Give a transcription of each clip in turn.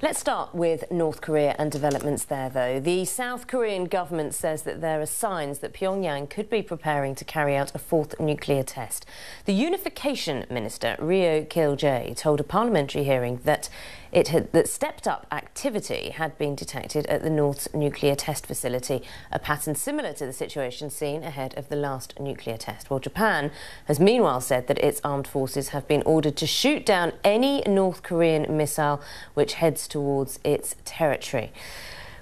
Let's start with North Korea and developments there, though. The South Korean government says that there are signs that Pyongyang could be preparing to carry out a fourth nuclear test. The Unification Minister, Ryo Kil-jae, told a parliamentary hearing that stepped-up activity had been detected at the North's nuclear test facility, a pattern similar to the situation seen ahead of the last nuclear test. Well, Japan has meanwhile said that its armed forces have been ordered to shoot down any North Korean missile which heads towards its territory.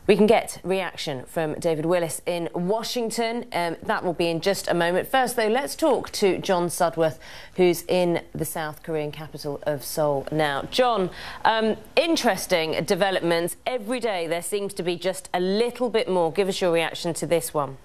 We can get reaction from David Willis in Washington. That will be in just a moment. First, though, let's talk to John Sudworth, who's in the South Korean capital of Seoul now. John, interesting developments. Every day there seems to be just a little bit more. Give us your reaction to this one.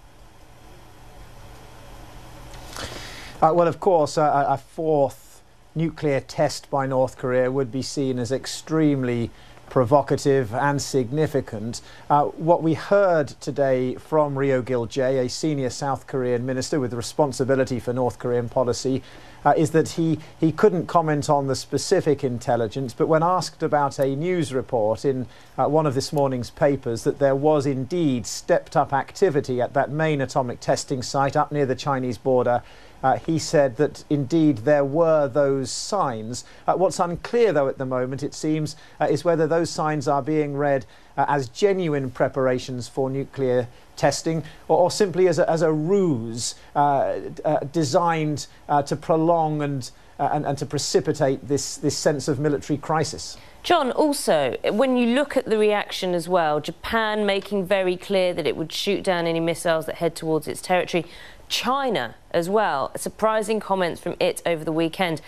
Well, of course, a fourth nuclear test by North Korea would be seen as extremely provocative and significant. What we heard today from Ryo Kil-jae, a senior South Korean minister with responsibility for North Korean policy, is that he couldn't comment on the specific intelligence, but when asked about a news report in one of this morning's papers that there was indeed stepped up activity at that main atomic testing site up near the Chinese border, he said that indeed there were those signs. What's unclear, though, at the moment, it seems, is whether those signs are being read as genuine preparations for nuclear testing or simply as a ruse designed to prolong and to precipitate this sense of military crisis. John, also, when you look at the reaction as well, Japan making very clear that it would shoot down any missiles that head towards its territory. China as well, surprising comments from it over the weekend.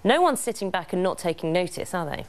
No one's sitting back and not taking notice, are they?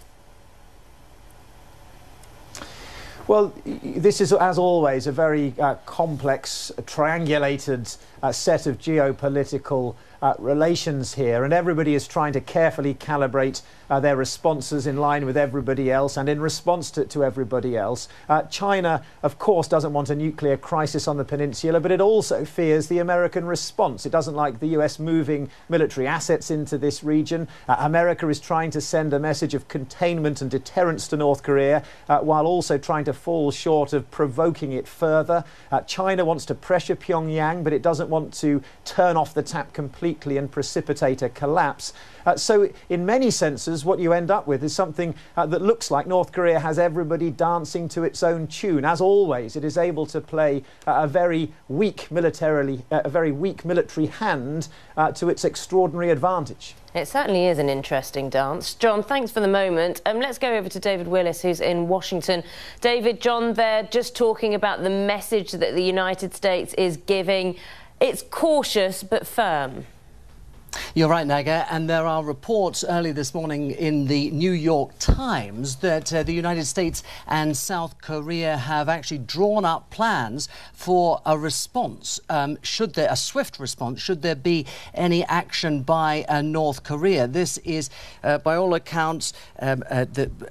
Well, this is, as always, a very complex, triangulated set of geopolitical relations here, and everybody is trying to carefully calibrate their responses in line with everybody else and in response to everybody else. China, of course, doesn't want a nuclear crisis on the peninsula, but it also fears the American response. It doesn't like the US moving military assets into this region. America is trying to send a message of containment and deterrence to North Korea, while also trying to fall short of provoking it further. China wants to pressure Pyongyang, but it doesn't want to turn off the tap completely and precipitate a collapse. So in many senses, what you end up with is something that looks like North Korea has everybody dancing to its own tune. As always, it is able to play a very weak military hand to its extraordinary advantage. It certainly is an interesting dance. John, thanks for the moment. Let's go over to David Willis, who's in Washington. David, John there just talking about the message that the United States is giving. It's cautious but firm. You're right, Naga, and there are reports early this morning in the New York Times that the United States and South Korea have actually drawn up plans for a response, a swift response, should there be any action by North Korea. This is, by all accounts,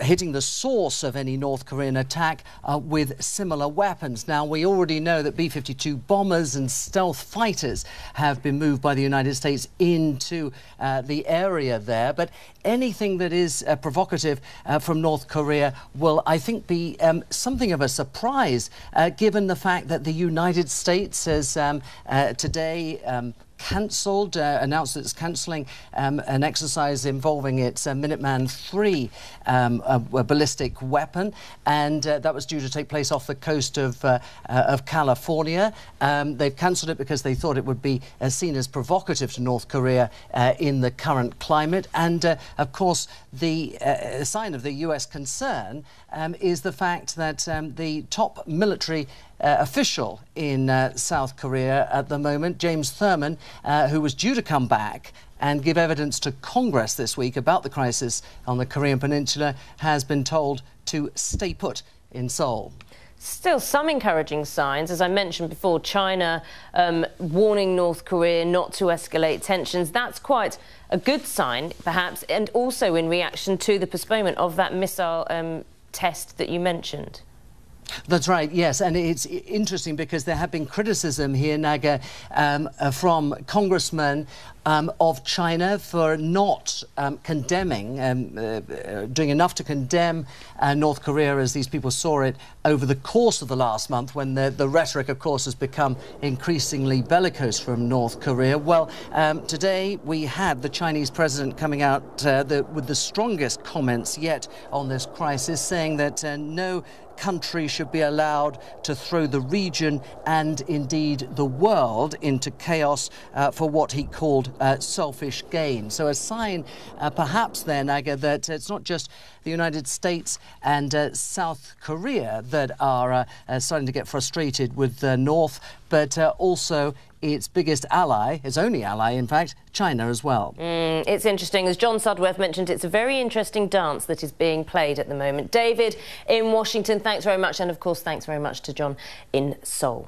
hitting the source of any North Korean attack with similar weapons. Now, we already know that B-52 bombers and stealth fighters have been moved by the United States into the area there, but anything that is provocative from North Korea will, I think, be something of a surprise, given the fact that the United States has today announced that it's cancelling an exercise involving its Minuteman III ballistic weapon, and that was due to take place off the coast of California. They've cancelled it because they thought it would be seen as provocative to North Korea in the current climate. And of course, the sign of the US concern is the fact that the top military official in South Korea at the moment, James Thurman, who was due to come back and give evidence to Congress this week about the crisis on the Korean Peninsula, has been told to stay put in Seoul. Still some encouraging signs. As I mentioned before, China warning North Korea not to escalate tensions. That's quite a good sign, perhaps, and also in reaction to the postponement of that missile test that you mentioned. That's right, yes, and it's interesting because there have been criticism here, Naga, from congressmen of China for not condemning, doing enough to condemn North Korea as these people saw it over the course of the last month, when the rhetoric, of course, has become increasingly bellicose from North Korea. Well, today we had the Chinese president coming out with the strongest comments yet on this crisis, saying that no country should be allowed to throw the region and indeed the world into chaos for what he called selfish gain. So a sign perhaps there, Naga, that it's not just the United States and South Korea that are starting to get frustrated with North, but also its biggest ally, its only ally, in fact, China as well. It's interesting. As John Sudworth mentioned, it's a very interesting dance that is being played at the moment. David in Washington, thanks very much. And, of course, thanks very much to John in Seoul.